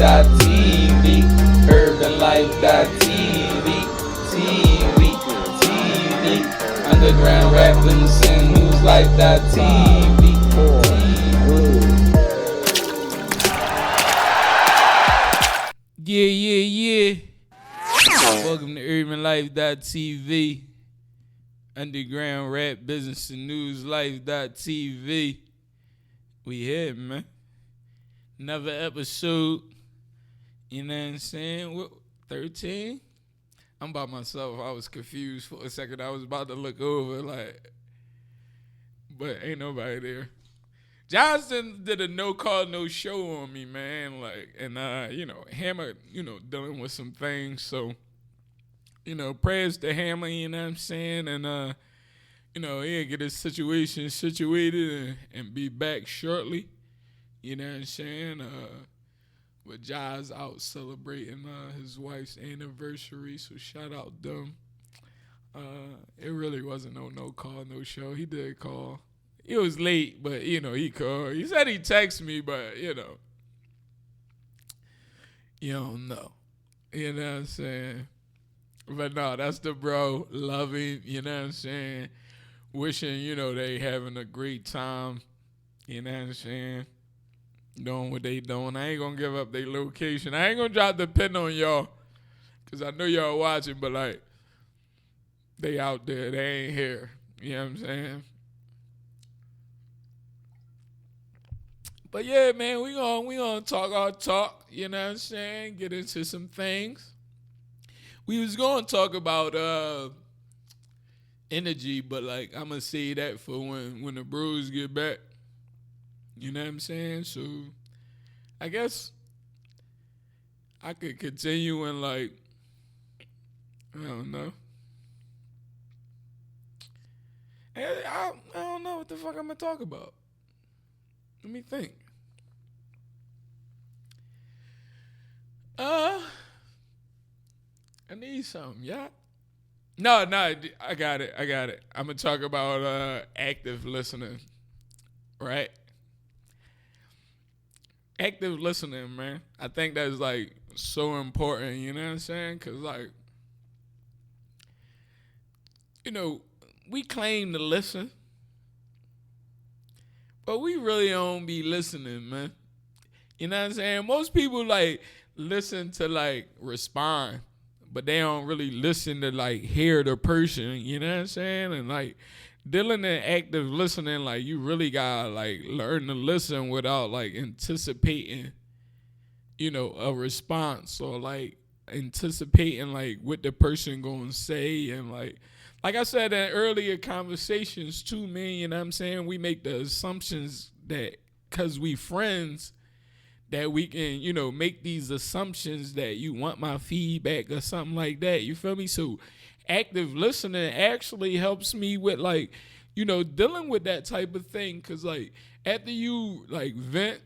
UrbanLife.tv, UrbanLife.tv, TV, Underground Rap Business and News Life.tv. Yeah. Welcome to UrbanLife.tv, Underground Rap Business and News Life.tv. We here, man. Another episode. You know what I'm saying? What, 13? I'm by myself. I was confused for a second. I was about to look over, but ain't nobody there. Johnson did a no call, no show on me, man. Hammer, dealing with some things. So, prayers to Hammer, you know what I'm saying? And, he'll get his situation situated and be back shortly. You know what I'm saying? With Jazz out celebrating his wife's anniversary, so shout out them. It really wasn't no call, no show. He did call. It was late, but, he called. He said he texted me, but, you don't know. You know what I'm saying? But no, that's the bro, loving, you know what I'm saying? Wishing, they having a great time, you know what I'm saying? Doing what they doing. I ain't gonna give up their location. I ain't gonna drop the pin on y'all, because I know y'all watching, but, they out there. They ain't here. You know what I'm saying? But yeah, man, we gonna talk our talk, you know what I'm saying? Get into some things. We was gonna talk about energy, but I'm gonna say that for when the Bros get back. You know what I'm saying? So I guess I could continue and I don't know. I don't know what the fuck I'm gonna talk about. Let me think. I need something, yeah. No, I got it. I'm gonna talk about active listening, right? Active listening, man. I think that's so important, you know what I'm saying? Cause we claim to listen, but we really don't be listening, man. You know what I'm saying? Most people listen to respond, but they don't really listen to hear the person, you know what I'm saying? And dealing in active listening, you really gotta learn to listen without anticipating, a response or anticipating what the person gonna say. And like I said in earlier conversations too, man, you know what I'm saying? We make the assumptions that cause we friends that we can, make these assumptions that you want my feedback or something like that. You feel me? So active listening actually helps me with dealing with that type of thing. Cause after you vent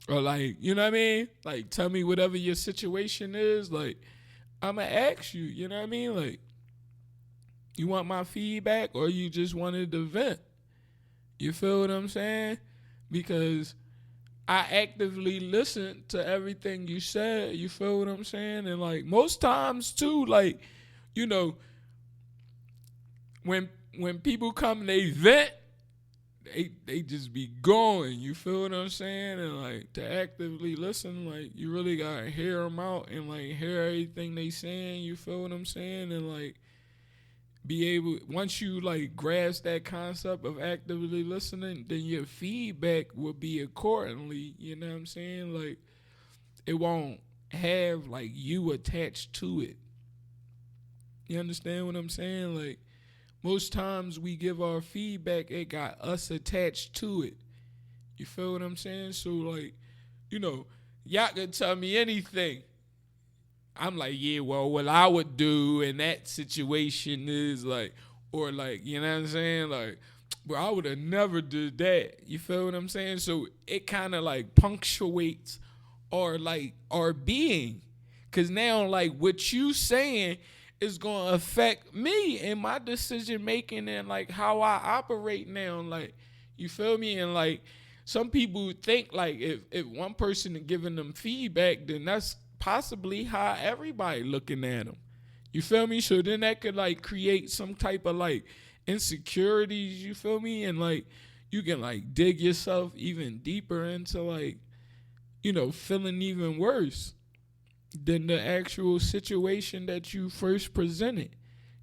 or you know what I mean? Tell me whatever your situation is, I'ma ask you, you know what I mean? You want my feedback or you just wanted to vent? You feel what I'm saying? Because I actively listen to everything you said. You feel what I'm saying? And most times too, when people come and they vent, they just be going. You feel what I'm saying? And to actively listen, you really gotta hear them out and hear everything they saying. You feel what I'm saying? And be able, once you grasp that concept of actively listening, then your feedback will be accordingly. You know what I'm saying? It won't have you attached to it. You understand what I'm saying? Most times we give our feedback, it got us attached to it. You feel what I'm saying? So y'all can tell me anything. I'm yeah, well, what I would do in that situation is or you know what I'm saying? But I would have never did that. You feel what I'm saying? So it kind of punctuates our being. Cause now what you saying is gonna affect me and my decision making and how I operate now. You feel me? And some people think like if one person is giving them feedback, then that's possibly how everybody looking at them. You feel me? So then that could like create some type of like insecurities, you feel me? And like you can like dig yourself even deeper into like, feeling even worse than the actual situation that you first presented.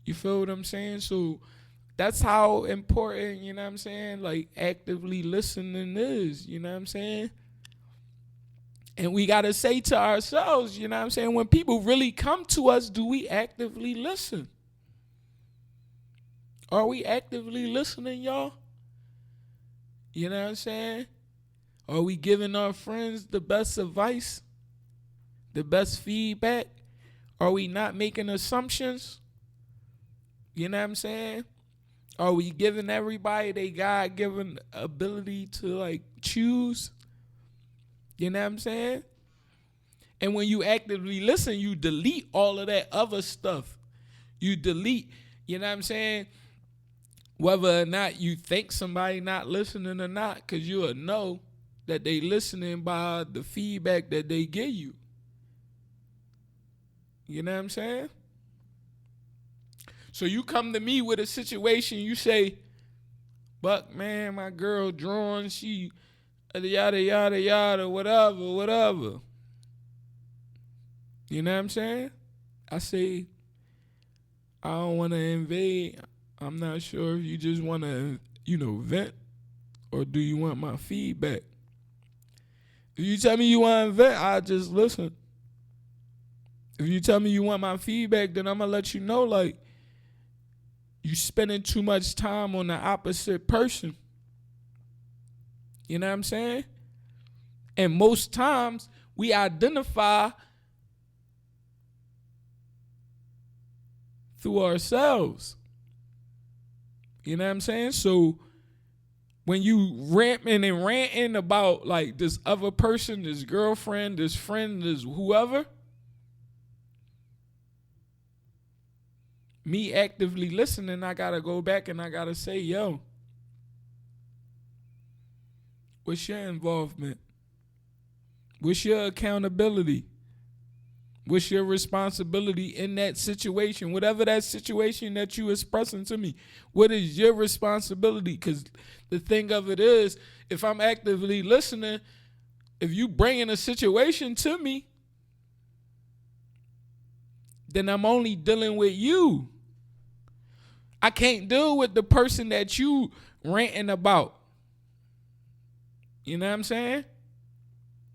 You feel what I'm saying? So that's how important, like actively listening is, you know what I'm saying? And we got to say to ourselves, when people really come to us, do we actively listen? Are we actively listening, y'all? You know what I'm saying? Are we giving our friends the best advice, the best feedback? Are we not making assumptions? You know what I'm saying? Are we giving everybody their God-given ability to like choose? You know what I'm saying? And when you actively listen, you delete all of that other stuff. You delete, you know what I'm saying? Whether or not you think somebody not listening or not, because you'll know that they listening by the feedback that they give you. You know what I'm saying? So you come to me with a situation, you say, Buck, man, my girl drawing, she yada, yada, yada, whatever. You know what I'm saying? I say, I don't want to invade. I'm not sure if you just want to, vent, or do you want my feedback? If you tell me you want to vent, I'll just listen. If you tell me you want my feedback, then I'm going to let you know, like, you spending too much time on the opposite person. You know what I'm saying? And most times we identify through ourselves. You know what I'm saying? So when you ranting about like this other person, this girlfriend, this friend, this whoever, me actively listening, I gotta go back and I gotta say, yo, what's your involvement? What's your accountability? What's your responsibility in that situation? Whatever that situation that you expressing to me, what is your responsibility? Because the thing of it is, if I'm actively listening, if you bringing a situation to me, then I'm only dealing with you. I can't deal with the person that you ranting about. You know what I'm saying?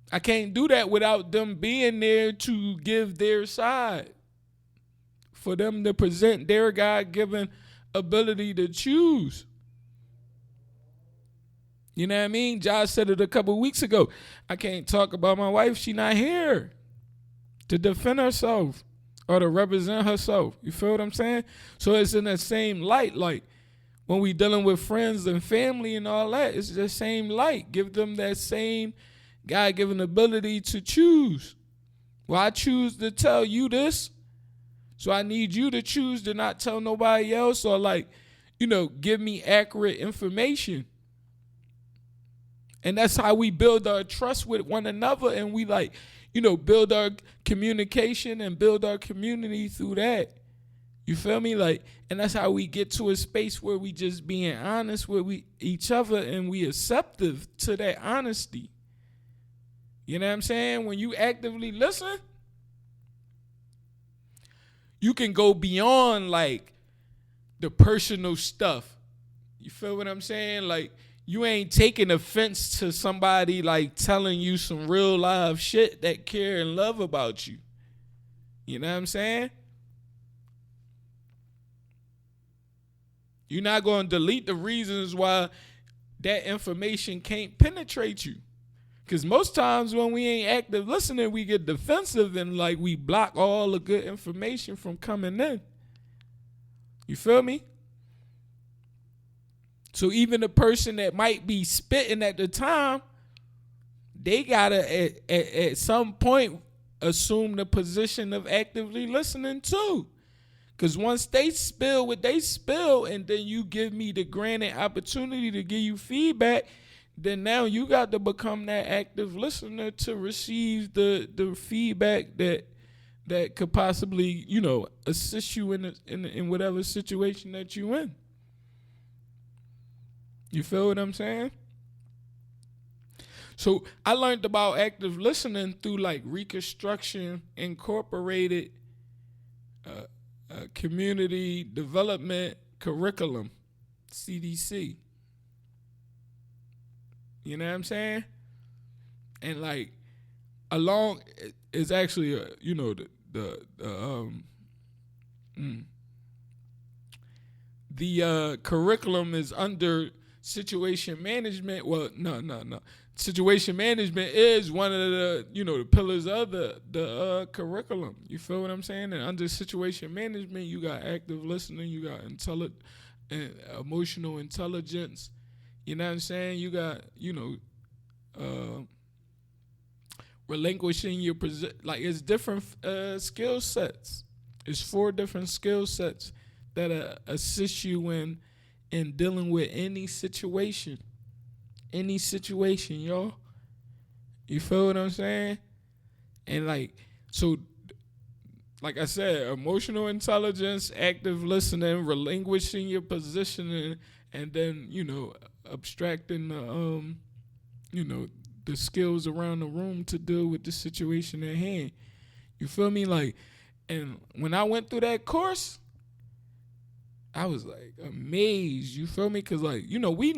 I can't do that without them being there to give their side, for them to present their God-given ability to choose. You know what I mean? Josh said it a couple of weeks ago. I can't talk about my wife. She not here to defend herself or to represent herself. You feel what I'm saying? So it's in the same light. Like when we dealing with friends and family and all that, it's the same light. Give them that same God-given ability to choose. Well, I choose to tell you this, so I need you to choose to not tell nobody else, or like, give me accurate information. And that's how we build our trust with one another, and we like, build our communication and build our community through that. You feel me? Like, and that's how we get to a space where we just being honest with each other, and we receptive to that honesty. You know what I'm saying? When you actively listen, you can go beyond like the personal stuff. You feel what I'm saying? Like you ain't taking offense to somebody like telling you some real live shit that care and love about you. You know what I'm saying? You're not going to delete the reasons why that information can't penetrate you. Because most times when we ain't active listening, we get defensive and like we block all the good information from coming in. You feel me? So even the person that might be spitting at the time, they got to at some point assume the position of actively listening too. Because once they spill what they spill, and then you give me the granted opportunity to give you feedback, then now you got to become that active listener to receive the feedback that could possibly, assist you in whatever situation that you in. You feel what I'm saying? So I learned about active listening through like Reconstruction Incorporated Community Development Curriculum, CDC. You know what I'm saying? And like along is actually the curriculum is under situation management. Well, no. Situation management is one of the pillars of the curriculum. You feel what I'm saying? And under situation management, you got active listening, you got emotional intelligence. You know what I'm saying? You got relinquishing your position. Like it's different skill sets. It's 4 different skill sets that assist you in dealing with any situation. Any situation, y'all. You feel what I'm saying? And like I said, emotional intelligence, active listening, relinquishing your positioning, and then, abstracting the skills around the room to deal with the situation at hand. You feel me? Like, and when I went through that course, I was like amazed. You feel me? Because like, we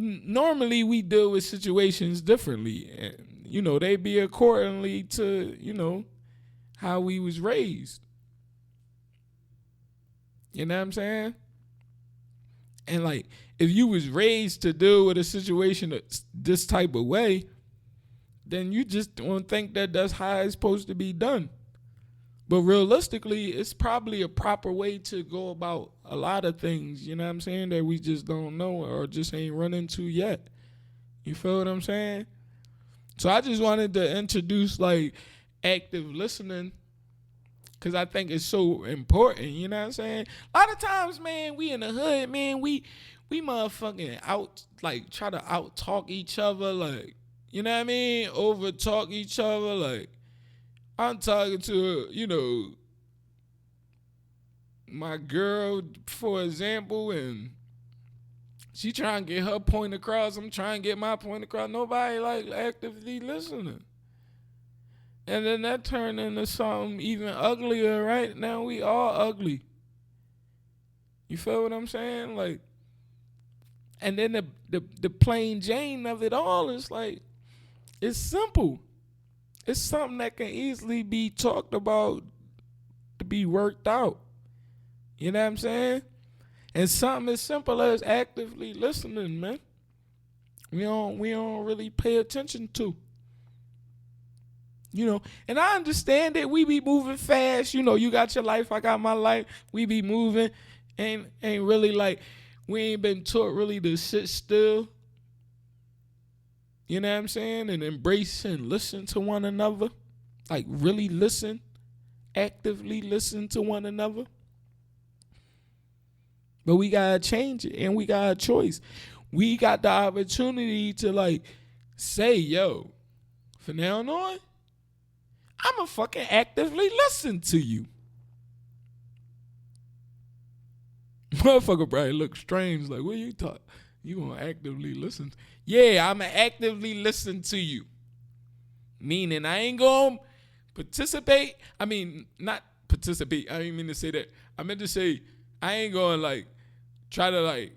normally we deal with situations differently, and they be accordingly to how we was raised. You know what I'm saying? And like if you was raised to deal with a situation this type of way, then you just don't think that that's how it's supposed to be done. But realistically, it's probably a proper way to go about a lot of things, you know what I'm saying, that we just don't know or just ain't run into yet. You feel what I'm saying? So I just wanted to introduce like active listening because I think it's so important, you know what I'm saying? A lot of times, man, we in the hood, man, we motherfucking try to out talk each other, like, you know what I mean? Over talk each other, like. I'm talking to, my girl, for example, and she trying to get her point across. I'm trying to get my point across. Nobody like actively listening. And then that turned into something even uglier, right? Now we all ugly. You feel what I'm saying? Like, and then the plain Jane of it all is like, it's simple. It's something that can easily be talked about to be worked out. You know what I'm saying? And something as simple as actively listening, man. We don't really pay attention to. And I understand that we be moving fast. You got your life, I got my life. We be moving. Ain't really like, we ain't been taught really to sit still. You know what I'm saying? And embrace and listen to one another. Like really listen. Actively listen to one another. But we got to change it. And we got a choice. We got the opportunity to like say, yo, from now on, I'm going to fucking actively listen to you. Motherfucker probably look strange. Like, what you talking? You going to actively listen? Yeah, I'm going to actively listen to you. Meaning I ain't going to participate. I mean, not participate. I didn't mean to say that. I meant to say I ain't going to like try to like,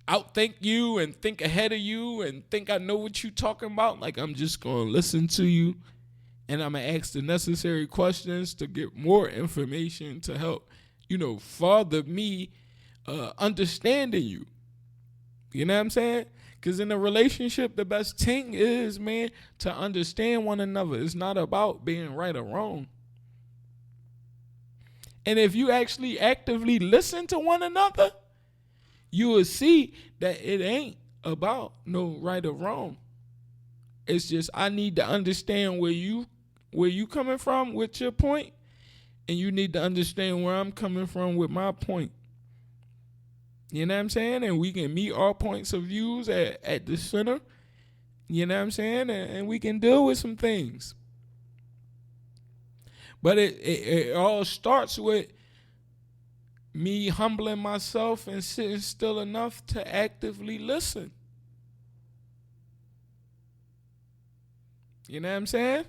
outthink you and think ahead of you and think I know what you talking about. Like I'm just going to listen to you and I'm going to ask the necessary questions to get more information to help, further me understanding you. You know what I'm saying? Because in a relationship, the best thing is, man, to understand one another. It's not about being right or wrong. And if you actually actively listen to one another, you will see that it ain't about no right or wrong. It's just I need to understand where you coming from with your point, and you need to understand where I'm coming from with my point. You know what I'm saying? And we can meet our points of views at the center. You know what I'm saying? And we can deal with some things. But it all starts with me humbling myself and sitting still enough to actively listen. You know what I'm saying?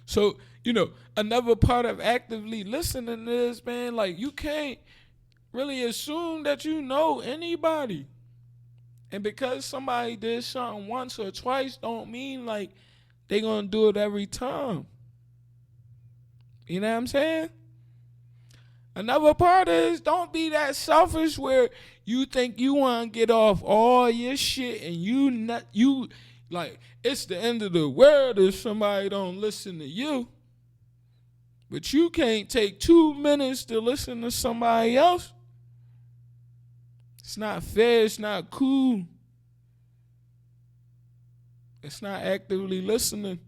So, another part of actively listening is, man, like, you can't really assume that you know anybody. And because somebody did something once or twice don't mean like they gonna do it every time. You know what I'm saying? Another part is, don't be that selfish where you think you want to get off all your shit and you like it's the end of the world if somebody don't listen to you. But you can't take 2 minutes to listen to somebody else. It's not fair. It's not cool. It's not actively listening.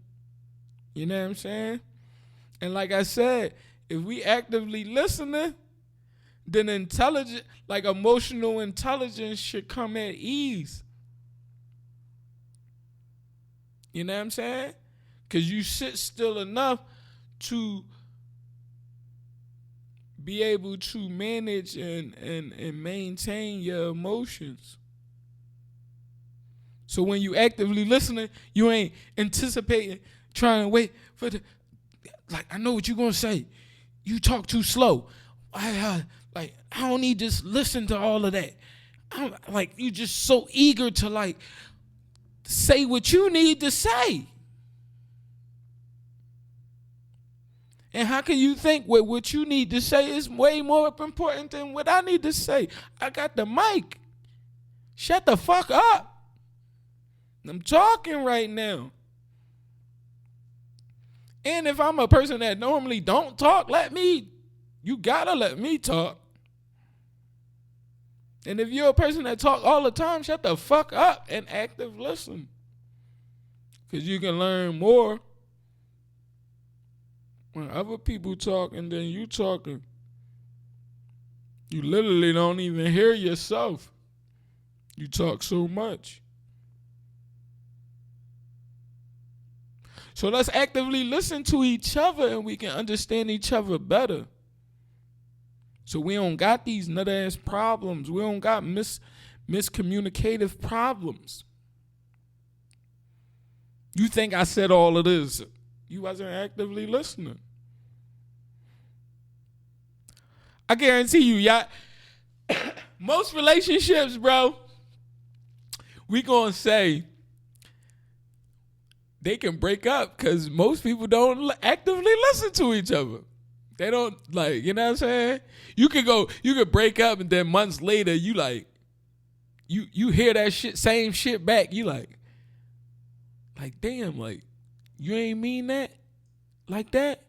You know what I'm saying? And like I said, if we actively listening, then emotional intelligence should come at ease. You know what I'm saying? Because you sit still enough to be able to manage and maintain your emotions. So when you actively listening, you ain't anticipating, trying to wait for I know what you're going to say. You talk too slow. I don't need to just listen to all of that. You just so eager to say what you need to say. And how can you think what you need to say is way more important than what I need to say? I got the mic. Shut the fuck up. I'm talking right now. And if I'm a person that normally don't talk, you gotta let me talk. And if you're a person that talk all the time, shut the fuck up and active listen. Because you can learn more when other people talking than you talking. You literally don't even hear yourself. You talk so much. So let's actively listen to each other and we can understand each other better. So we don't got these nut-ass problems. We don't got miscommunicative problems. You think I said all of this. You wasn't actively listening. I guarantee you, y'all, most relationships, bro, we gonna say they can break up because most people don't actively listen to each other. They don't you know what I'm saying? You could break up and then months later you hear that same shit back. You damn, you ain't mean that like that.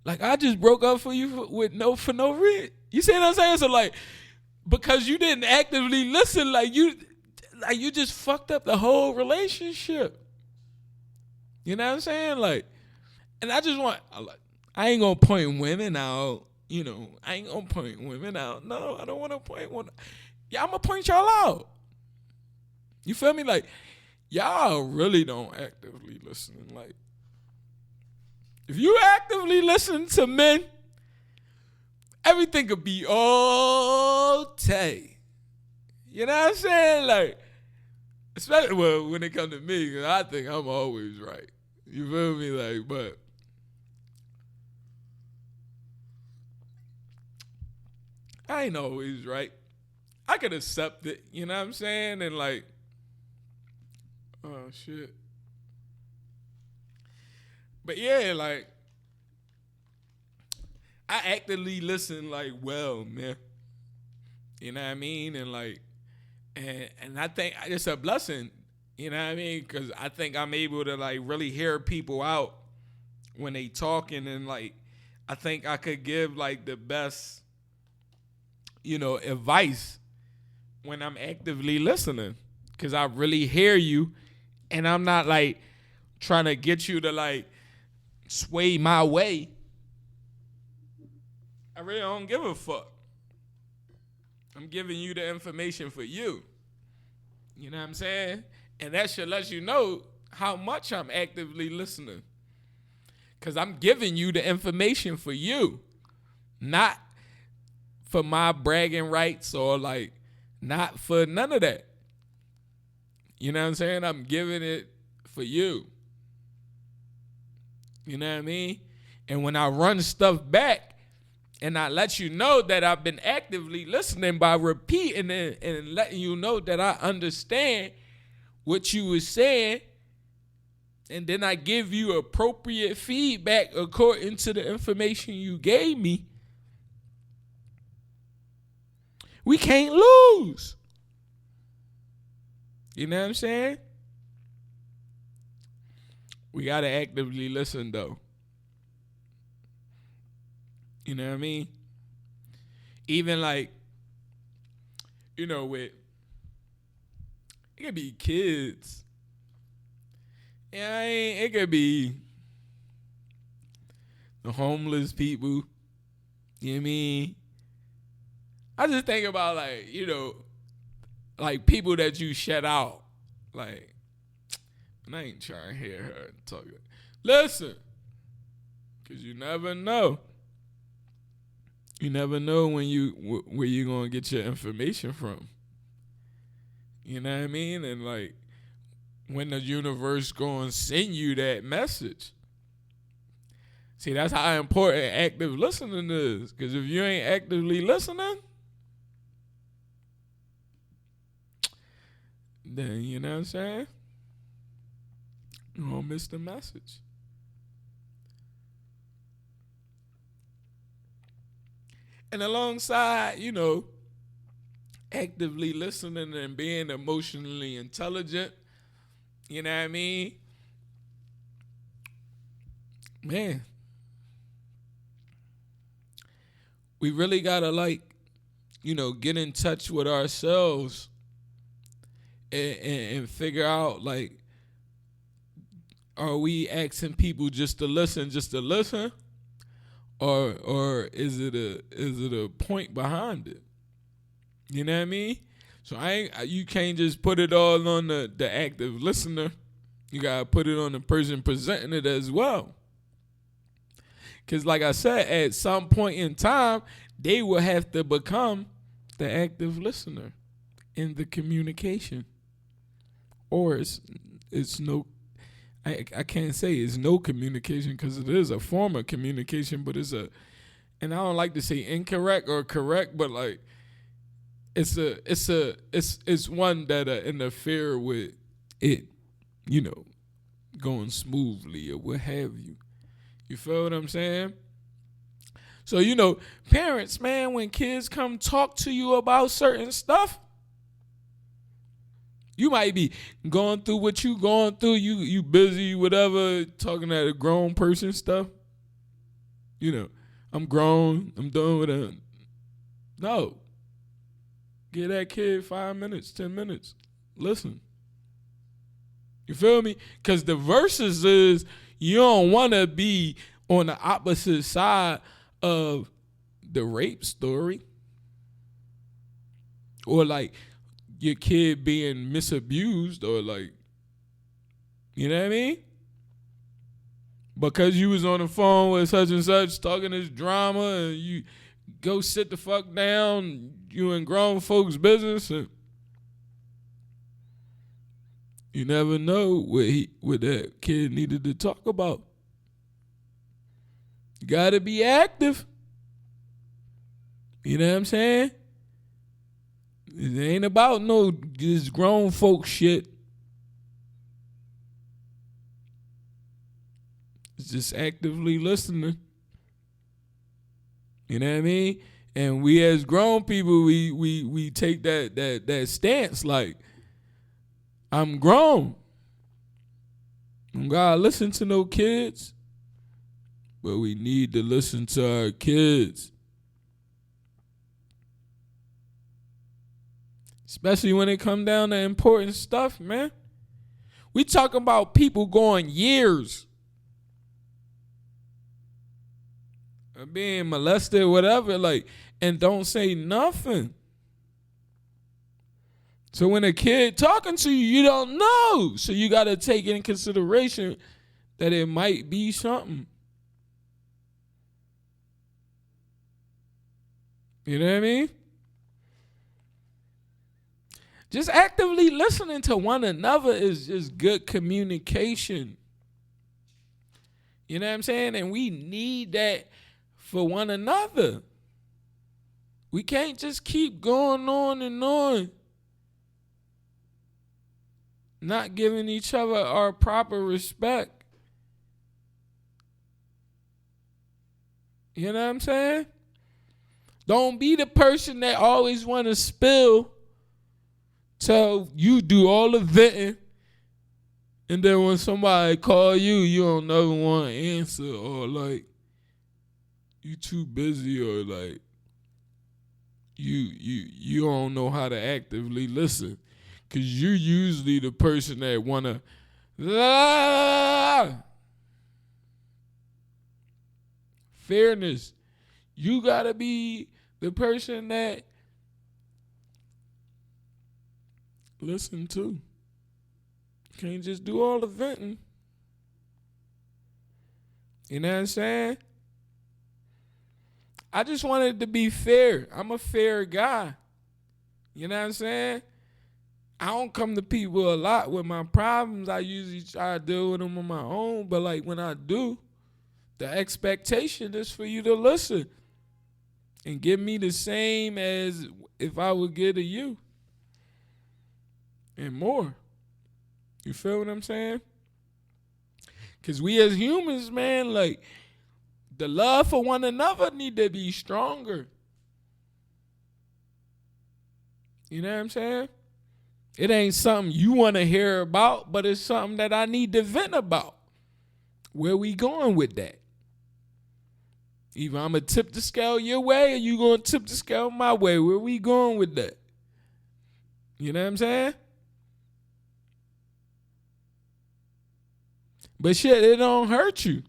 I just broke up for you for no reason. You see what I'm saying? So because you didn't actively listen, you just fucked up the whole relationship. You know what I'm saying? And I just I ain't gonna point women out. I ain't gonna point women out. No, I don't want to point one. Yeah, I'm gonna point y'all out. You feel me? Y'all really don't actively listen. If you actively listen to men, everything could be okay. You know what I'm saying? Especially when it comes to me, because I think I'm always right. You feel me? But I ain't always right. I could accept it, you know what I'm saying? And oh shit. But yeah, I actively listen well, man. You know what I mean? And and I think it's a blessing, you know what I mean? Because I think I'm able to really hear people out when they talking, and I think I could give the best, advice when I'm actively listening, because I really hear you, and I'm not trying to get you to sway my way. I really don't give a fuck. I'm giving you the information for you. You know what I'm saying? And that should let you know how much I'm actively listening. Because I'm giving you the information for you. Not for my bragging rights or like not for none of that. You know what I'm saying? I'm giving it for you. You know what I mean? And when I run stuff back and I let you know that I've been actively listening by repeating it and letting you know that I understand what you were saying, and then I give you appropriate feedback according to the information you gave me, we can't lose. You know what I'm saying? We got to actively listen, though. You know what I mean? Even like, with, it could be kids. Yeah, it could be the homeless people. You know what I mean? I just think about like, like people that you shut out. Like, and I ain't trying to hear her talk. Listen, because you never know. You never know where you're going to get your information from. You know what I mean? And like, when the universe going to send you that message. See, that's how important active listening is. Because if you ain't actively listening, then, you know what I'm saying? You're going to miss the message. And alongside, actively listening and being emotionally intelligent, you know what I mean? Man, we really got to get in touch with ourselves and figure out, like, are we asking people just to listen? Or is it a point behind it? You know what I mean? So you can't just put it all on the active listener. You gotta put it on the person presenting it as well. Cause like I said, at some point in time, they will have to become the active listener in the communication. Or it's no. I can't say it's no communication because it is a form of communication, but and I don't like to say incorrect or correct, but like it's one that interfere with it, going smoothly or what have you. You feel what I'm saying? So, parents, man, when kids come talk to you about certain stuff, you might be going through what you going through. You busy, whatever, talking at a grown person stuff. I'm grown. I'm done with it. No. Give that kid 5 minutes, 10 minutes. Listen. You feel me? Because the verses is you don't want to be on the opposite side of the rape story. Or like your kid being misabused or like, you know what I mean? Because you was on the phone with such and such talking this drama and you go sit the fuck down, you in grown folks' business, and you never know what that kid needed to talk about. You gotta be active. You know what I'm saying? It ain't about no this grown folk shit. It's just actively listening. You know what I mean? And we as grown people, we take that stance like, I'm grown. I gotta listen to no kids. But we need to listen to our kids. Especially when it come down to important stuff, man. We talking about people going years being molested, whatever, like, and don't say nothing. So when a kid talking to you, you don't know. So you got to take in consideration that it might be something. You know what I mean? Just actively listening to one another is just good communication. You know what I'm saying? And we need that for one another. We can't just keep going on and on, not giving each other our proper respect. You know what I'm saying? Don't be the person that always want to spill till you do all the venting, and then when somebody call you, you don't never want to answer, or like you too busy, or like you don't know how to actively listen, because you're usually the person that want to fairness. You got to be the person that listen to. Can't just do all the venting. You know what I'm saying? I just wanted to be fair. I'm a fair guy. You know what I'm saying? I don't come to people a lot with my problems. I usually try to deal with them on my own. But like when I do, the expectation is for you to listen and give me the same as if I would give to you. And more. You feel what I'm saying? Because we as humans, man, like, the love for one another need to be stronger. You know what I'm saying? It ain't something you want to hear about, but it's something that I need to vent about. Where we going with that? Either I'm going to tip the scale your way, or you going to tip the scale my way. Where we going with that? You know what I'm saying? But shit, it don't hurt you.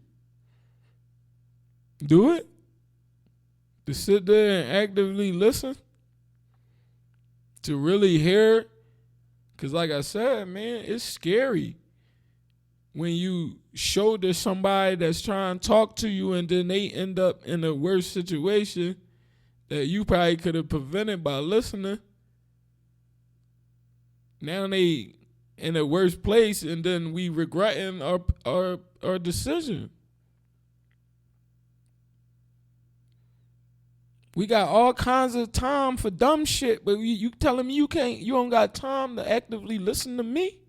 Do it. To sit there and actively listen. To really hear it. Because like I said, man, it's scary when you shoulder somebody that's trying to talk to you and then they end up in a worse situation that you probably could have prevented by listening. Now they in a worse place, and then we regretting our decision. We got all kinds of time for dumb shit, but you telling me you don't got time to actively listen to me?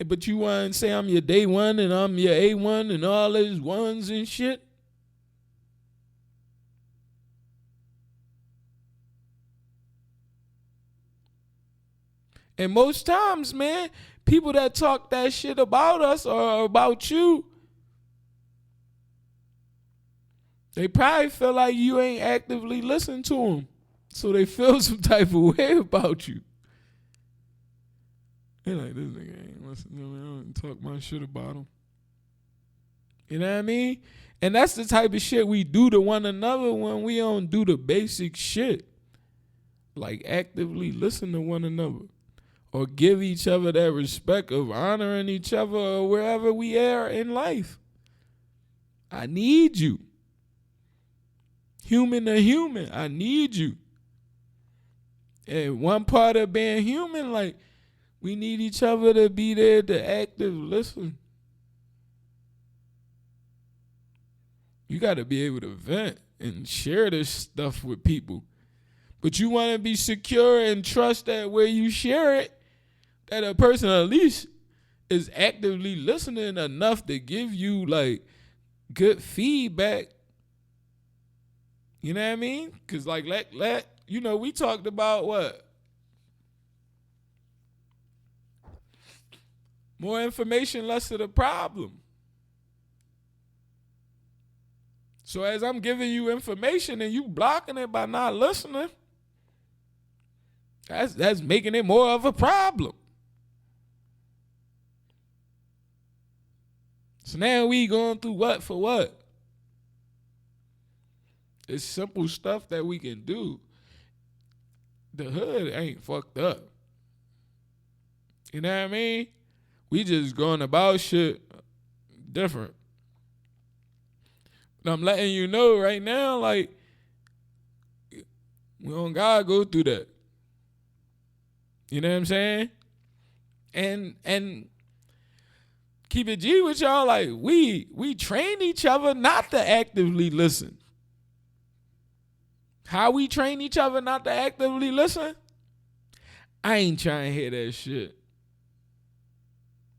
But you want to say I'm your day one and I'm your A1 and all those ones and shit? And most times, man, people that talk that shit about us or about you, they probably feel like you ain't actively listening to them. So they feel some type of way about you. They like, this nigga ain't listening to me. I don't talk my shit about him. You know what I mean? And that's the type of shit we do to one another when we don't do the basic shit. Like actively listen to one another. Or give each other that respect of honoring each other or wherever we are in life. I need you. Human to human, I need you. And one part of being human, like, we need each other to be there to active listen. You got to be able to vent and share this stuff with people. But you want to be secure and trust that where you share it, that a person at least is actively listening enough to give you like good feedback. You know what I mean? Because like we talked about what? More information, less of the problem. So as I'm giving you information and you blocking it by not listening, that's making it more of a problem. So now we going through what for what? It's simple stuff that we can do. The hood ain't fucked up. You know what I mean? We just going about shit different. But I'm letting you know right now, like, we don't gotta go through that. You know what I'm saying? And keep it G with y'all, like, we train each other not to actively listen. How we train each other not to actively listen? I ain't trying to hear that shit.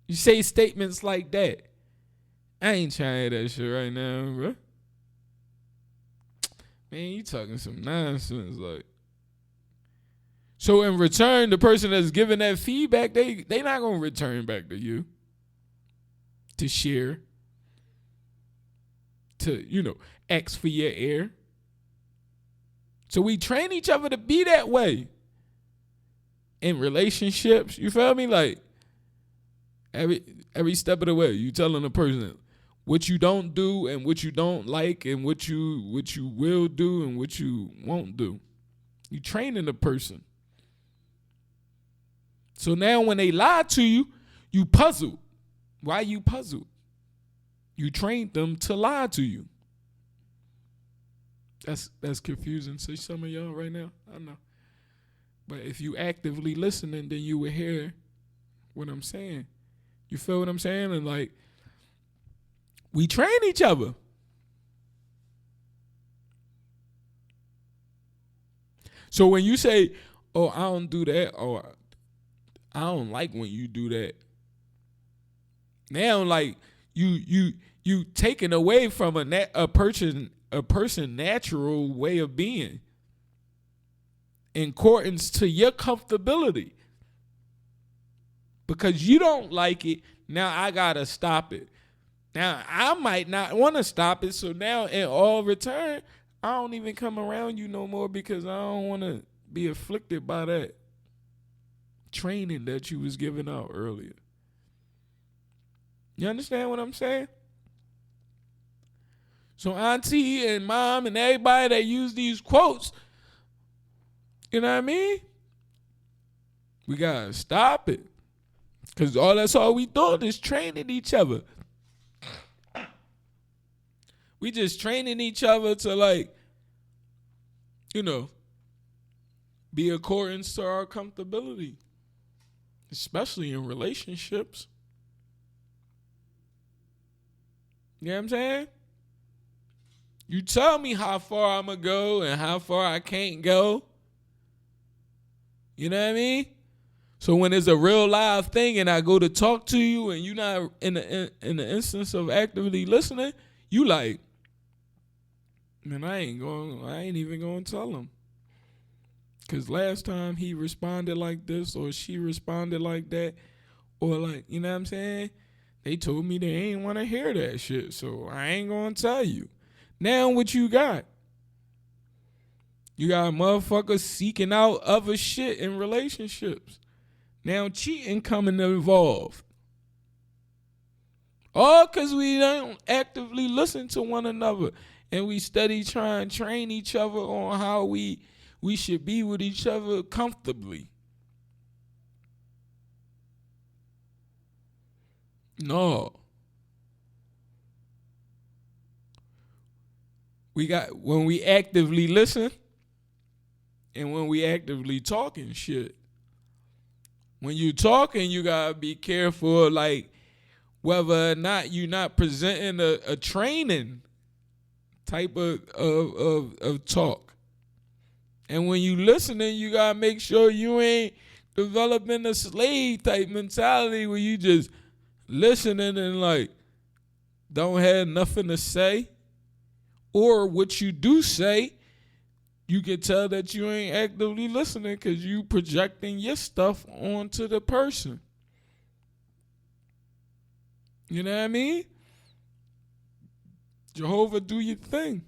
You say statements like that. I ain't trying to hear that shit right now, bro. Man, you talking some nonsense, like. So in return, the person that's giving that feedback, they not gonna return back to you. To share. To, ask for your ear. So we train each other to be that way. In relationships, you feel me? Like, every step of the way, you telling a person what you don't do and what you don't like and what you will do and what you won't do. You training the person. So now when they lie to you, you puzzled. Why you puzzled? You trained them to lie to you. That's confusing to some of y'all right now. I know. But if you actively listening, then you will hear what I'm saying. You feel what I'm saying? And like, we train each other. So when you say, oh, I don't do that, or I don't like when you do that. Now, like, you taking away from a person natural way of being in accordance to your comfortability. Because you don't like it, now I gotta stop it. Now I might not want to stop it, so now in all return, I don't even come around you no more because I don't want to be afflicted by that training that you was giving out earlier. You understand what I'm saying? So auntie and mom and everybody that use these quotes, you know what I mean? We gotta stop it. Because that's all we doing is training each other. We just training each other to, like, be according to our comfortability. Especially in relationships. You know what I'm saying? You tell me how far I'm going to go and how far I can't go. You know what I mean? So when it's a real live thing and I go to talk to you and you're not in the instance of actively listening, you like, man, I ain't even going to tell him. Because last time he responded like this or she responded like that, or like, you know what I'm saying? They told me they ain't want to hear that shit, so I ain't going to tell you. Now what you got? You got motherfuckers seeking out other shit in relationships. Now cheating coming involved. All because we don't actively listen to one another and we study trying to train each other on how we should be with each other comfortably. No. When we actively listen and when we actively talking shit. When you talking, you gotta be careful, like, whether or not you're not presenting a training type of talk. And when you listening, you gotta make sure you ain't developing a slave type mentality where you just listening and like don't have nothing to say. Or what you do say, you can tell that you ain't actively listening because you projecting your stuff onto the person. You know what I mean? Jehovah, do your thing.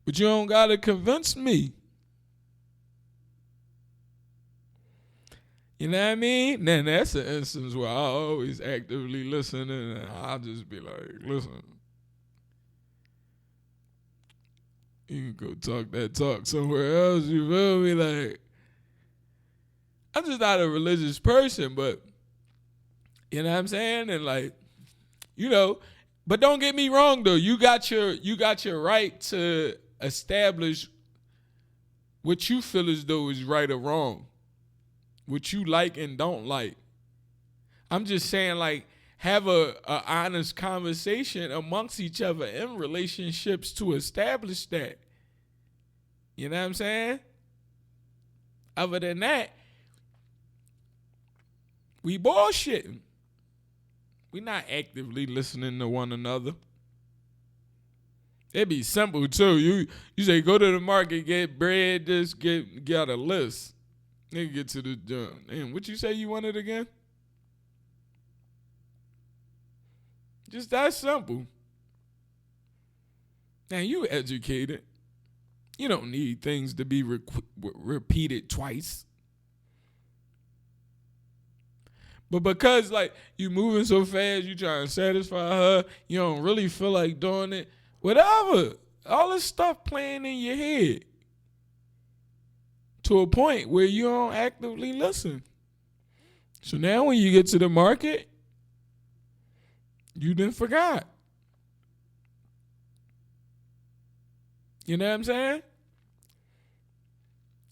But you don't got to convince me. You know what I mean? Then that's an instance where I always actively listen, and I'll just be like, listen, you can go talk that talk somewhere else, you feel me? Like, I'm just not a religious person, but you know what I'm saying? And like, you know, but don't get me wrong though, you got your right to establish what you feel as though is right or wrong, what you like and don't like. I'm just saying, like, have a honest conversation amongst each other in relationships to establish that. You know what I'm saying? Other than that, we bullshitting. We not actively listening to one another. It'd be simple too. You say go to the market, get bread, just get a list. Nigga get to the jump. Damn, what you say you wanted again? Just that simple. Now you educated. You don't need things to be repeated twice. But because like you moving so fast, you trying to satisfy her, you don't really feel like doing it. Whatever. All this stuff playing in your head. To a point where you don't actively listen. So now when you get to the market, you done forgot. You know what I'm saying?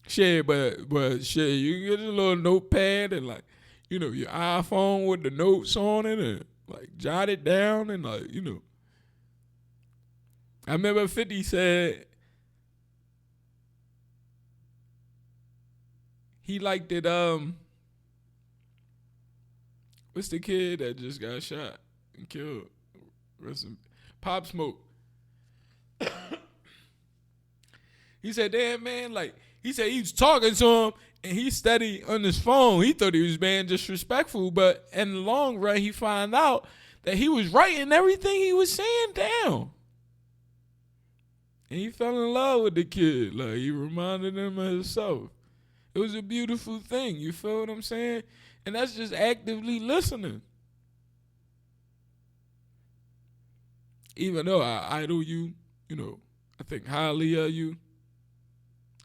Shit, but shit, you can get a little notepad and like, you know, your iPhone with the notes on it and like jot it down and like, you know. I remember 50 said he liked it, what's the kid that just got shot and killed? Pop Smoke. He said, damn, man, like, he said he was talking to him and he steady on his phone. He thought he was being disrespectful, but in the long run, he found out that he was writing everything he was saying down. And he fell in love with the kid. Like, he reminded him of himself. It was a beautiful thing. You feel what I'm saying? And that's just actively listening. Even though I idol you, you know, I think highly of you.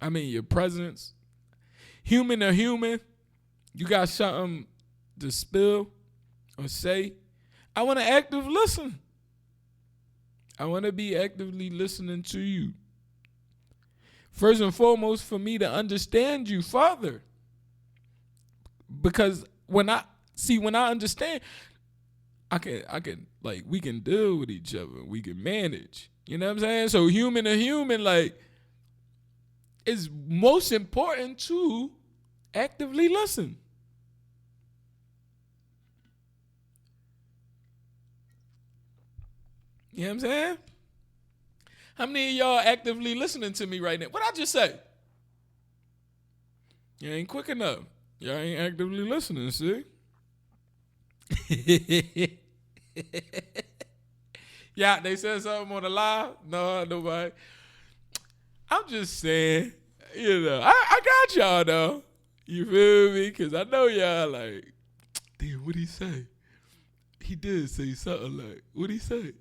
I mean, your presence. Human to human, you got something to spill or say. I want to actively listen. I want to be actively listening to you. First and foremost, for me to understand you further. Because when I understand, I can like, we can deal with each other. We can manage. You know what I'm saying? So human to human, like, it's most important to actively listen. You know what I'm saying? How many of y'all actively listening to me right now? What'd I just say? You ain't quick enough. Y'all ain't actively listening, see? Yeah, they said something on the live? No, nobody. I'm just saying, you know, I got y'all though. You feel me? Because I know y'all like, damn, what'd he say? He did say something like, what'd he say?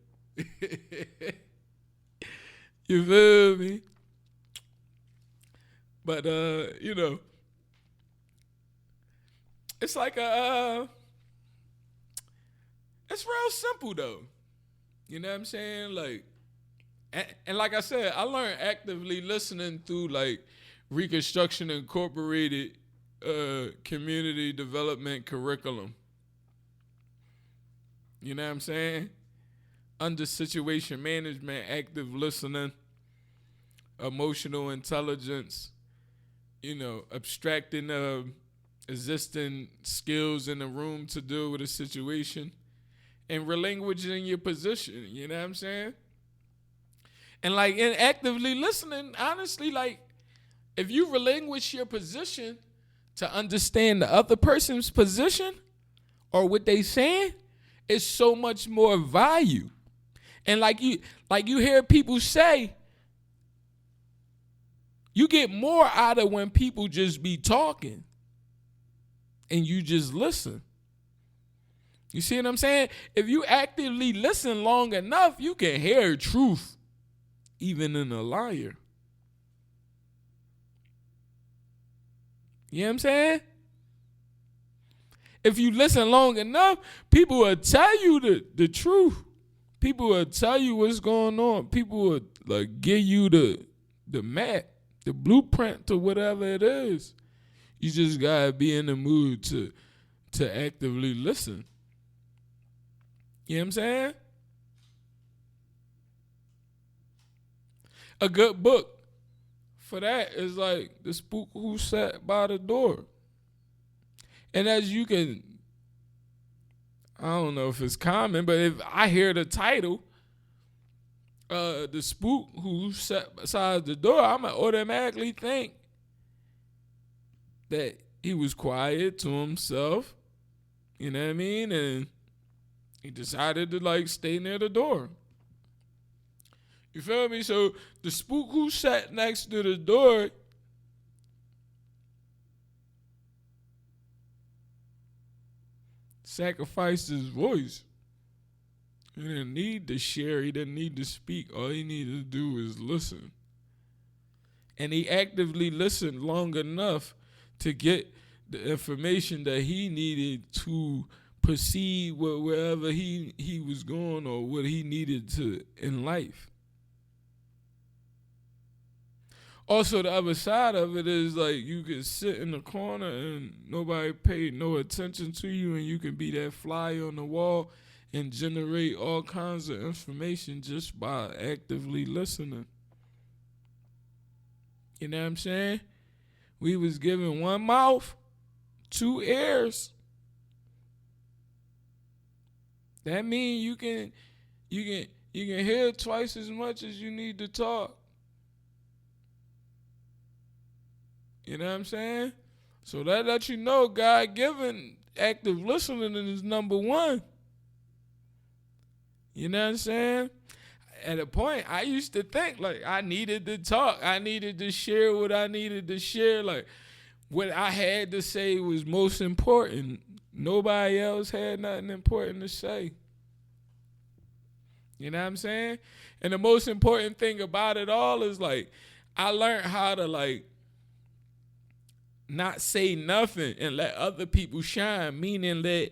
You feel me? But, you know, it's like it's real simple though. You know what I'm saying? Like, and like I said, I learned actively listening through like Reconstruction Incorporated community development curriculum. You know what I'm saying? Under situation management, active listening, emotional intelligence, you know, abstracting existing skills in the room to deal with a situation, and relinquishing your position. You know what I'm saying? And like in actively listening, honestly, like if you relinquish your position to understand the other person's position or what they saying, it's so much more value. And like you hear people say, you get more out of when people just be talking and you just listen. You see what I'm saying? If you actively listen long enough, you can hear truth, even in a liar. You know what I'm saying? If you listen long enough, people will tell you the truth. People will tell you what's going on. People will like give you the map, the blueprint to whatever it is. You just gotta be in the mood to actively listen. You know what I'm saying? A good book for that is like The Spook Who Sat by the Door. And as you can, I don't know if it's common, but if I hear the title, The Spook Who Sat Beside the Door, I'm going to automatically think that he was quiet to himself, you know what I mean? And he decided to like stay near the door. You feel me? So the spook who sat next to the door sacrificed his voice. He didn't need to share. He didn't need to speak. All he needed to do was listen. And he actively listened long enough to get the information that he needed to proceed wherever he was going or what he needed to in life. Also, the other side of it is like you can sit in the corner and nobody paid no attention to you, and you can be that fly on the wall and generate all kinds of information just by actively listening. You know what I'm saying? We was given one mouth, two ears. That means you can hear twice as much as you need to talk. You know what I'm saying? So that lets you know God-given active listening is number one. You know what I'm saying? At a point, I used to think like I needed to talk. I needed to share what I needed to share. Like what I had to say was most important. Nobody else had nothing important to say. You know what I'm saying? And the most important thing about it all is like I learned how to like not say nothing and let other people shine, meaning that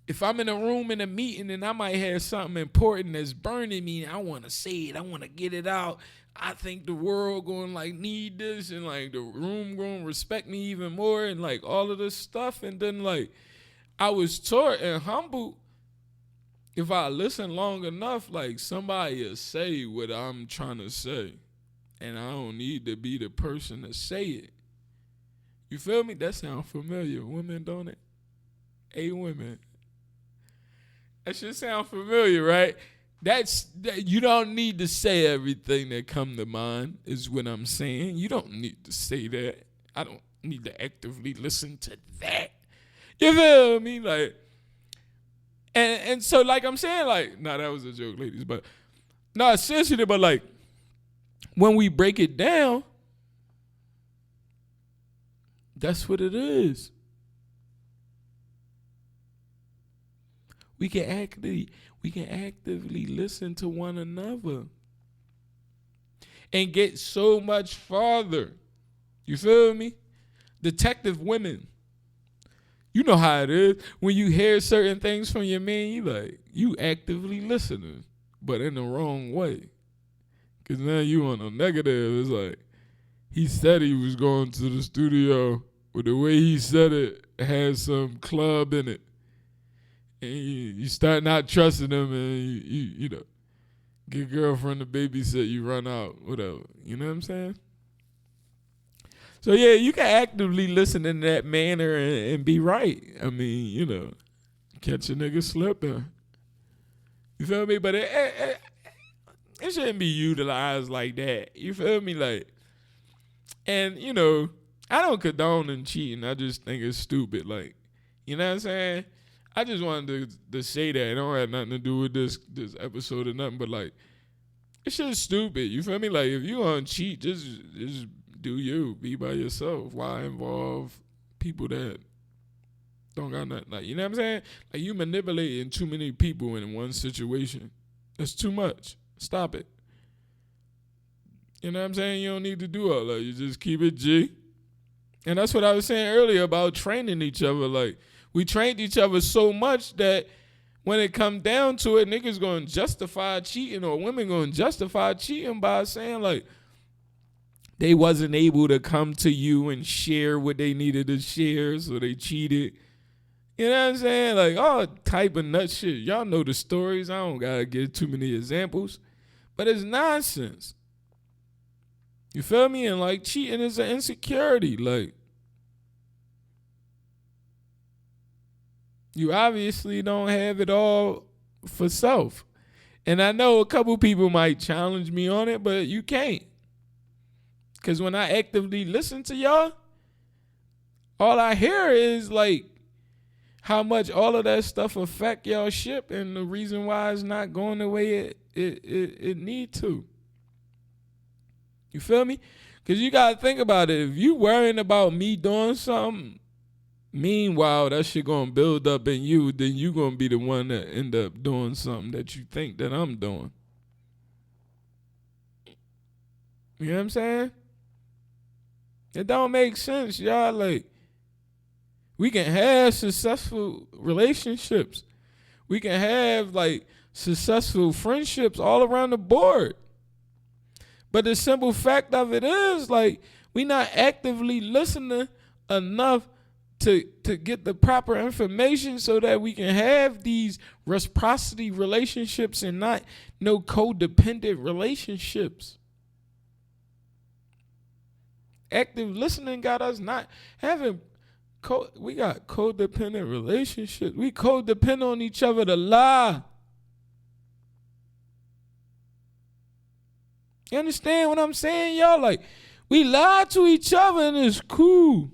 if I'm in a room in a meeting and I might have something important that's burning me, I want to say it, I want to get it out. I think the world going like need this, and like the room going to respect me even more, and like all of this stuff. And then like I was taught and humbled, if I listen long enough, like somebody will say what I'm trying to say, and I don't need to be the person to say it. You feel me? That sounds familiar. Women, don't it? Hey, women. That should sound familiar, right? That you don't need to say everything that come to mind is what I'm saying. You don't need to say that. I don't need to actively listen to that. You feel me? Like, and so like I'm saying, like, no, that was a joke, ladies, but no, seriously, but like when we break it down, that's what it is. We can actively listen to one another and get so much farther. You feel me? Detective women. You know how it is. When you hear certain things from your man, you actively listening, but in the wrong way. Because now you on a negative. It's like, he said he was going to the studio, but the way he said it had some club in it. And you start not trusting him, and you know, get girlfriend to babysit, you run out, whatever. You know what I'm saying? So yeah, you can actively listen in that manner and be right. I mean, you know, catch a nigga slipping. You feel me? But it shouldn't be utilized like that. You feel me? Like, and you know, I don't condone in cheating. I just think it's stupid. Like, you know what I'm saying? I just wanted to say that. It don't have nothing to do with this episode or nothing, but like, it's just stupid. You feel me? Like, if you want to cheat, just do you. Be by yourself. Why involve people that Don't got nothing. Like, you know what I'm saying? Like, you manipulating too many people in one situation. That's too much. Stop it. You know what I'm saying? You don't need to do all that. You just keep it G. And that's what I was saying earlier about training each other. Like, we trained each other so much that when it come down to it, niggas gonna justify cheating, or women gonna justify cheating by saying, like, they wasn't able to come to you and share what they needed to share, so they cheated. You know what I'm saying? Like, all type of nut shit. Y'all know the stories. I don't gotta give too many examples. But it's nonsense. You feel me? And like, cheating is an insecurity. Like, you obviously don't have it all for self. And I know a couple people might challenge me on it, but you can't. Because when I actively listen to y'all, all I hear is like how much all of that stuff affect y'all ship, and the reason why it's not going the way it need to. You feel me? Because you got to think about it. If you worrying about me doing something, meanwhile that shit going to build up in you, then you going to be the one that end up doing something that you think that I'm doing. You know what I'm saying? It don't make sense, y'all. Like, we can have successful relationships. We can have, like, successful friendships all around the board. But the simple fact of it is, like, we not actively listening enough to get the proper information so that we can have these reciprocity relationships and not no codependent relationships. Active listening got us not having we got codependent relationships. We codepend on each other to lie. You understand what I'm saying, y'all? Like, we lie to each other and it's cool.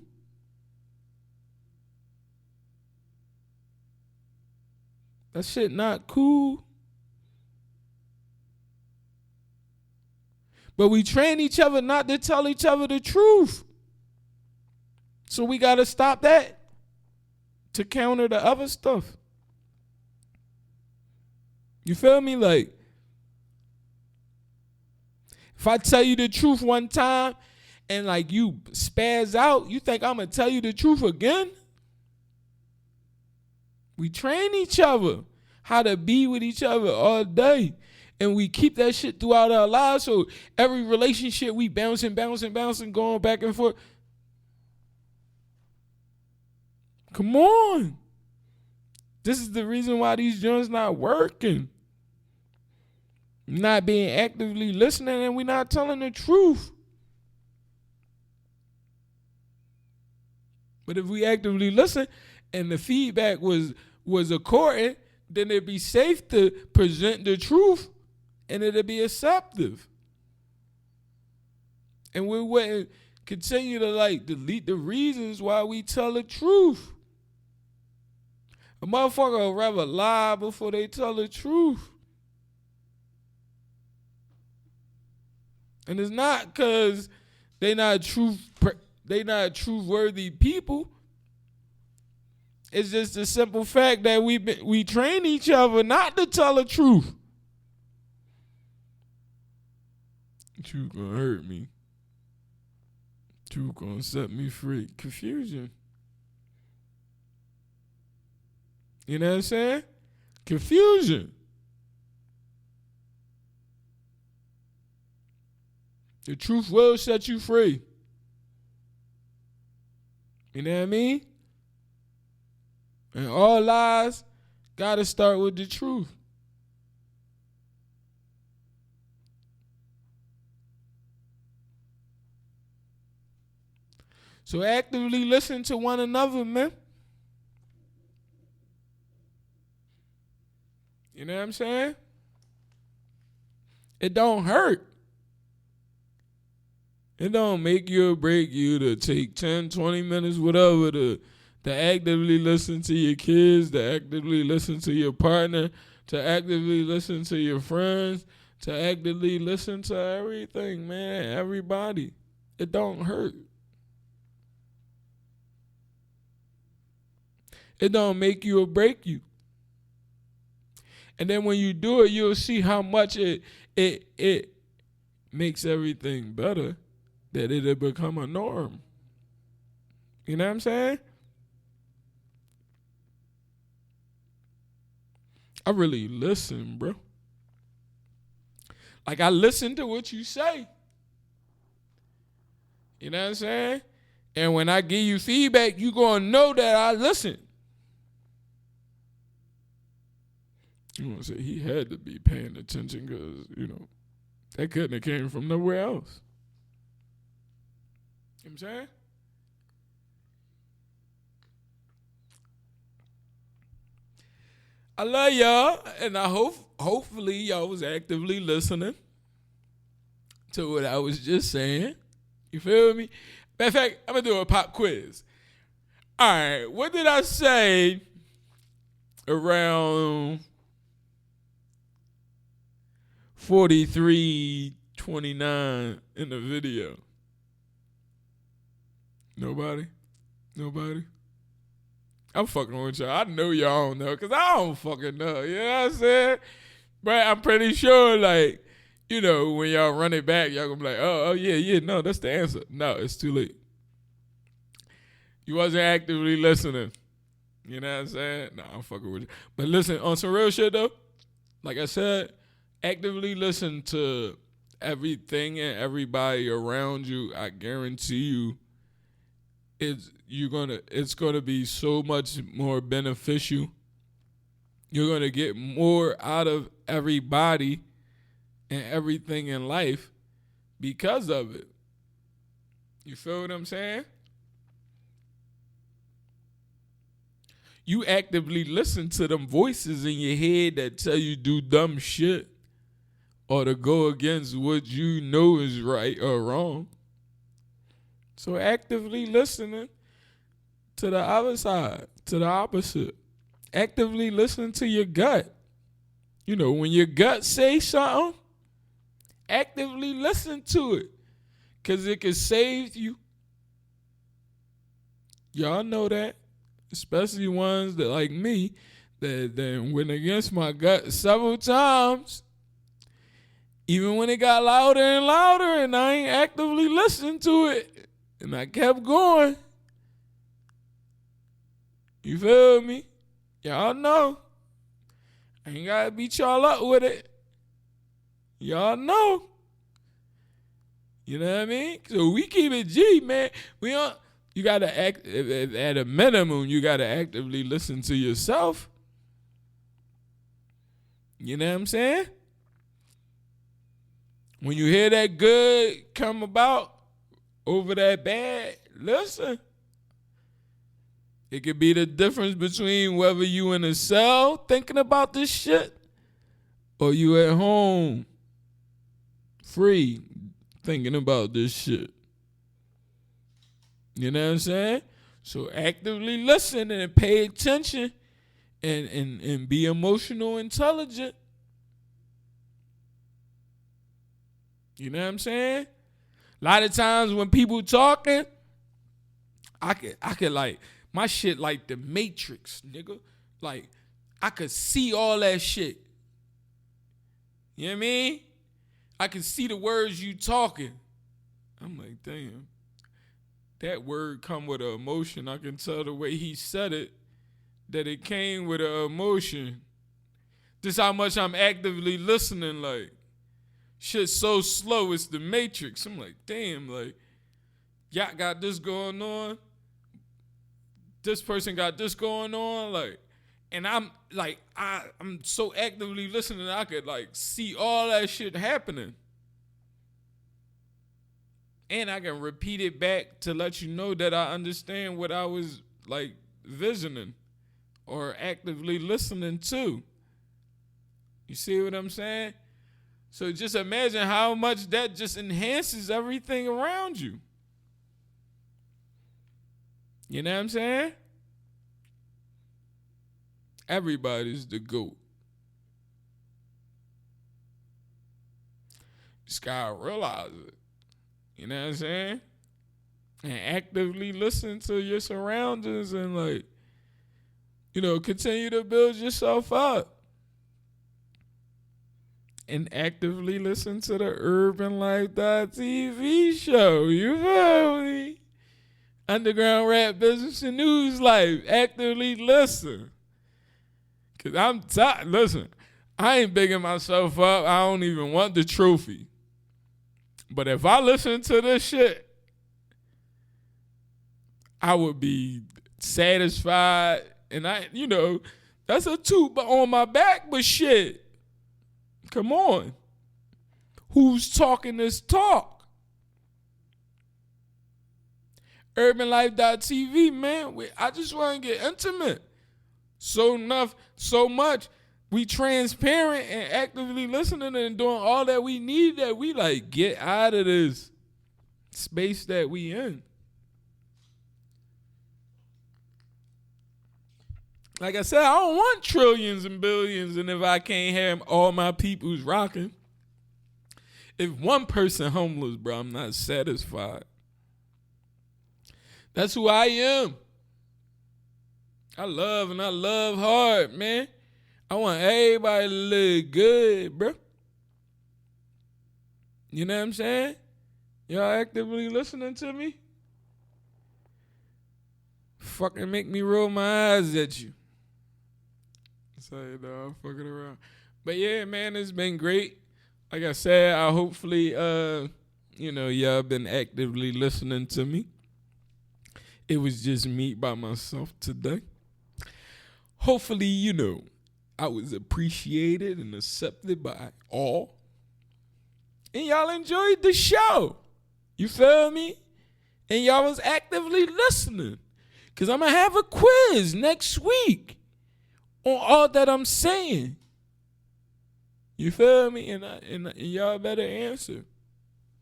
That shit not cool. But we train each other not to tell each other the truth. So we got to stop that to counter the other stuff. You feel me? Like, if I tell you the truth one time and like you spaz out, you think I'm going to tell you the truth again? We train each other how to be with each other all day. And we keep that shit throughout our lives. So every relationship we bouncing, going back and forth. Come on. This is the reason why these joints not working. Not being actively listening, and we're not telling the truth. But if we actively listen and the feedback was according, then it'd be safe to present the truth and it'd be acceptive. And we wouldn't continue to like delete the reasons why we tell the truth. A motherfucker would rather lie before they tell the truth. And it's not because they not truth-worthy people. It's just the simple fact that we train each other not to tell the truth. Truth gonna hurt me. Truth gonna set me free. Confusion. You know what I'm saying? Confusion. The truth will set you free. You know what I mean? And all lies gotta start with the truth. So actively listen to one another, man. You know what I'm saying? It don't hurt. It don't make you or break you to take 10, 20 minutes, whatever, to actively listen to your kids, to actively listen to your partner, to actively listen to your friends, to actively listen to everything, man, everybody. It don't hurt. It don't make you or break you. And then when you do it, you'll see how much it makes everything better, that it'll become a norm. You know what I'm saying? I really listen, bro. Like, I listen to what you say. You know what I'm saying? And when I give you feedback, you gonna know that I listen. You want to say he had to be paying attention because, that couldn't have came from nowhere else. You know what I'm saying? I love y'all, and I hopefully y'all was actively listening to what I was just saying. You feel me? Matter of fact, I'm going to do a pop quiz. All right, what did I say around 43:29 in the video? Nobody? I'm fucking with y'all. I know y'all don't know because I don't fucking know. You know what I'm saying? But I'm pretty sure, like, when y'all run it back, y'all gonna be like, oh yeah, no, that's the answer. No, it's too late. You wasn't actively listening. You know what I'm saying? No, I'm fucking with you. But listen, on some real shit though, like I said, actively listen to everything and everybody around you. I guarantee you, it's gonna be so much more beneficial. You're gonna get more out of everybody and everything in life because of it. You feel what I'm saying? You actively listen to them voices in your head that tell you do dumb shit or to go against what you know is right or wrong. So actively listening to the other side, to the opposite. Actively listen to your gut. When your gut say something, actively listen to it. Because it can save you. Y'all know that. Especially ones that, like me, that went against my gut several times. Even when it got louder and louder and I ain't actively listening to it. And I kept going. You feel me? Y'all know. I ain't gotta beat y'all up with it. Y'all know. You know what I mean? So we keep it G, man. You gotta act at a minimum. You gotta actively listen to yourself. You know what I'm saying? When you hear that good come about over that bad, listen. It could be the difference between whether you in a cell thinking about this shit or you at home free thinking about this shit. You know what I'm saying? So actively listen and pay attention and be emotional intelligent. You know what I'm saying? A lot of times when people talking, I could like, my shit like the Matrix, nigga. Like, I could see all that shit. You know what I mean? I can see the words you talking. I'm like, damn. That word come with an emotion. I can tell the way he said it, that it came with an emotion. Just how much I'm actively listening, like, shit so slow, it's the Matrix. I'm like, damn, like, y'all got this going on. This person got this going on, like, and I'm like, I'm so actively listening, I could like see all that shit happening. And I can repeat it back to let you know that I understand what I was like visioning or actively listening to. You see what I'm saying? So just imagine how much that just enhances everything around you. You know what I'm saying? Everybody's the GOAT. Just gotta realize it. You know what I'm saying? And actively listen to your surroundings and like Continue to build yourself up. And actively listen to the Urban Life TV show. You feel me? Underground Rap Business and News Life. Actively listen. Because I'm tired. Listen, I ain't bigging myself up. I don't even want the trophy. But if I listen to this shit, I would be satisfied. And that's a toot on my back, but shit. Come on. Who's talking this talk? UrbanLife.tv, man. I just want to get intimate. So much. We transparent and actively listening and doing all that we need, that we like get out of this space that we in. Like I said, I don't want trillions and billions, and if I can't have all my peoples rocking, if one person homeless, bro, I'm not satisfied. That's who I am. I love hard, man. I want everybody to live good, bro. You know what I'm saying? Y'all actively listening to me? Fucking make me roll my eyes at you. So, I'm fucking around. But yeah, man, it's been great. Like I said, I hopefully, y'all been actively listening to me. It was just me by myself today. Hopefully, I was appreciated and accepted by all. And y'all enjoyed the show. You feel me? And y'all was actively listening. Because I'm going to have a quiz next week on all that I'm saying. You feel me? And y'all better answer.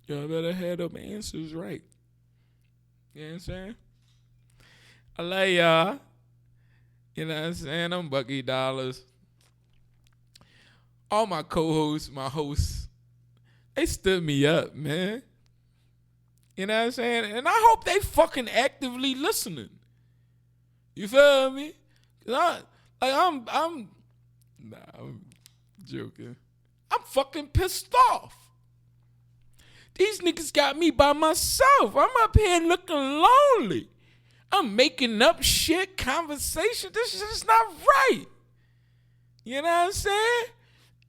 Y'all better have them answers right. You know what I'm saying? I love y'all. You know what I'm saying? I'm Bucky Dollars. All my co-hosts, my hosts, they stood me up, man. You know what I'm saying? And I hope they fucking actively listening. You feel me? I'm joking. I'm fucking pissed off. These niggas got me by myself. I'm up here looking lonely. I'm making up shit, conversation. This shit is not right. You know what I'm saying?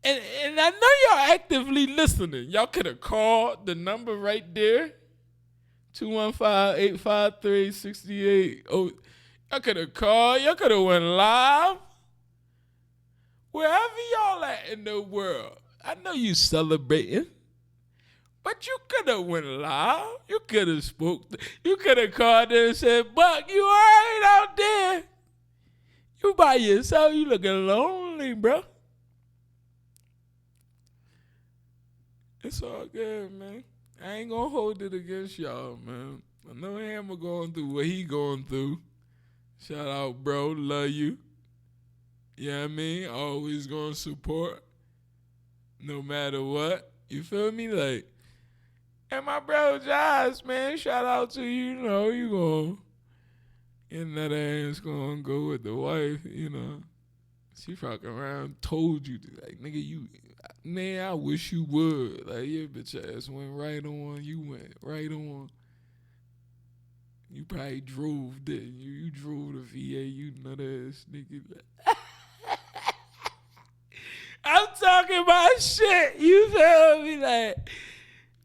And I know y'all actively listening. Y'all could have called the number right there. 215-853-68. Oh, y'all could have called. Y'all could have went live. Wherever y'all at in the world. I know you celebrating. But you could have went live. You could have spoke. You could have called in and said, Buck, you all right out there? You by yourself. You looking lonely, bro. It's all good, man. I ain't gonna hold it against y'all, man. I know Hammer going through what he going through. Shout out, bro. Love you. You know what I mean? Always gonna support. No matter what. You feel me? Like, and my bro Josh, man, shout out to you. You know, you gonna, and that ass gonna go with the wife, She fucking around, told you, like, nigga, man, I wish you would. Like, your bitch ass went right on. You went right on. You probably drove, didn't you? You drove the VA, you nut ass nigga. I'm talking about shit. You feel me? Like,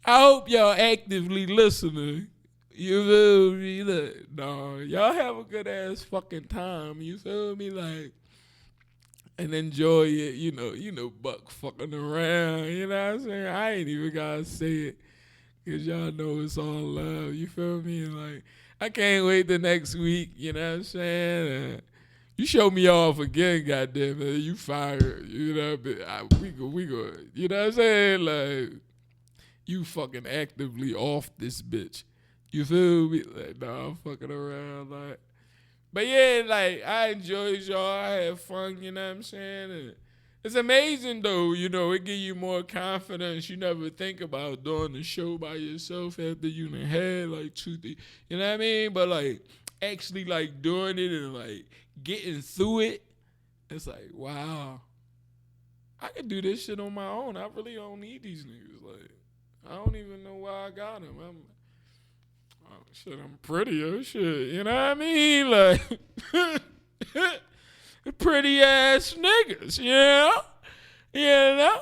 I hope y'all actively listening. You feel me? Like, no, y'all have a good ass fucking time. You feel me? Like, and enjoy it, Buck fucking around, you know what I'm saying? I ain't even gotta say it, because y'all know it's all love, you feel me? And like, I can't wait the next week, you know what I'm saying? You show me off again, goddamn it, you fired, we go, you know what I'm saying? Like, you fucking actively off this bitch, you feel me? Like, nah, I'm fucking around, like. But yeah, like, I enjoyed y'all. I had fun, you know what I'm saying? And it's amazing, though, it give you more confidence. You never think about doing the show by yourself after you done had, like, 2, 3, you know what I mean? But, like, actually like doing it and like getting through it, it's like, wow, I can do this shit on my own. I really don't need these niggas. Like, I don't even know why I got them. I'm prettier, shit. You know what I mean? Like, pretty ass niggas, you know? You know?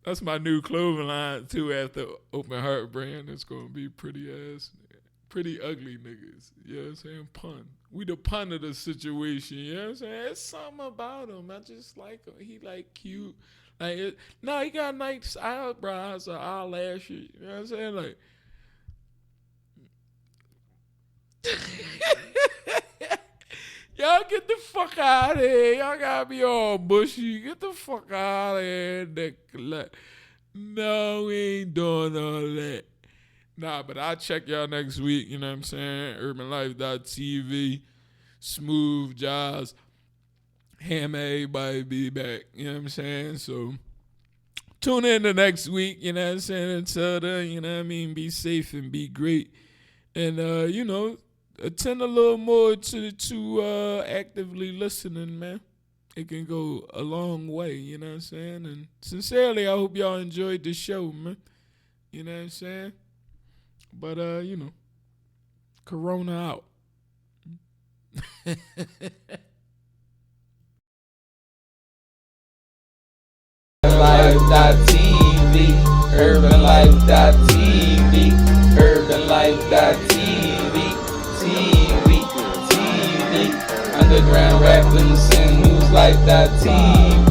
That's my new clothing line too after Open Heart brand. It's gonna be pretty ugly niggas. You know what I'm saying? Pun. We the pun of the situation, you know what I'm saying? It's something about him. I just like him. He like cute. Like he got nice eyebrows or eyelashes. You know what I'm saying? Like y'all get the fuck out of here. Y'all gotta be all bushy. Get the fuck out of here, Nick. No, we ain't doing all that. Nah, but I'll check y'all next week, you know what I'm saying? UrbanLife.tv, Smooth Jazz, Ham, everybody be back, you know what I'm saying? So tune in the next week, you know what I'm saying? Until then, you know what I mean? Be safe and be great. And, you know, attend a little more to actively listening, man. It can go a long way, you know what I'm saying? And sincerely, I hope y'all enjoyed the show, man. You know what I'm saying? But, you know, Corona out. UrbanLife.tv, UrbanLife.tv, UrbanLife.tv, TV, Underground rap, loose and news, Life.tv.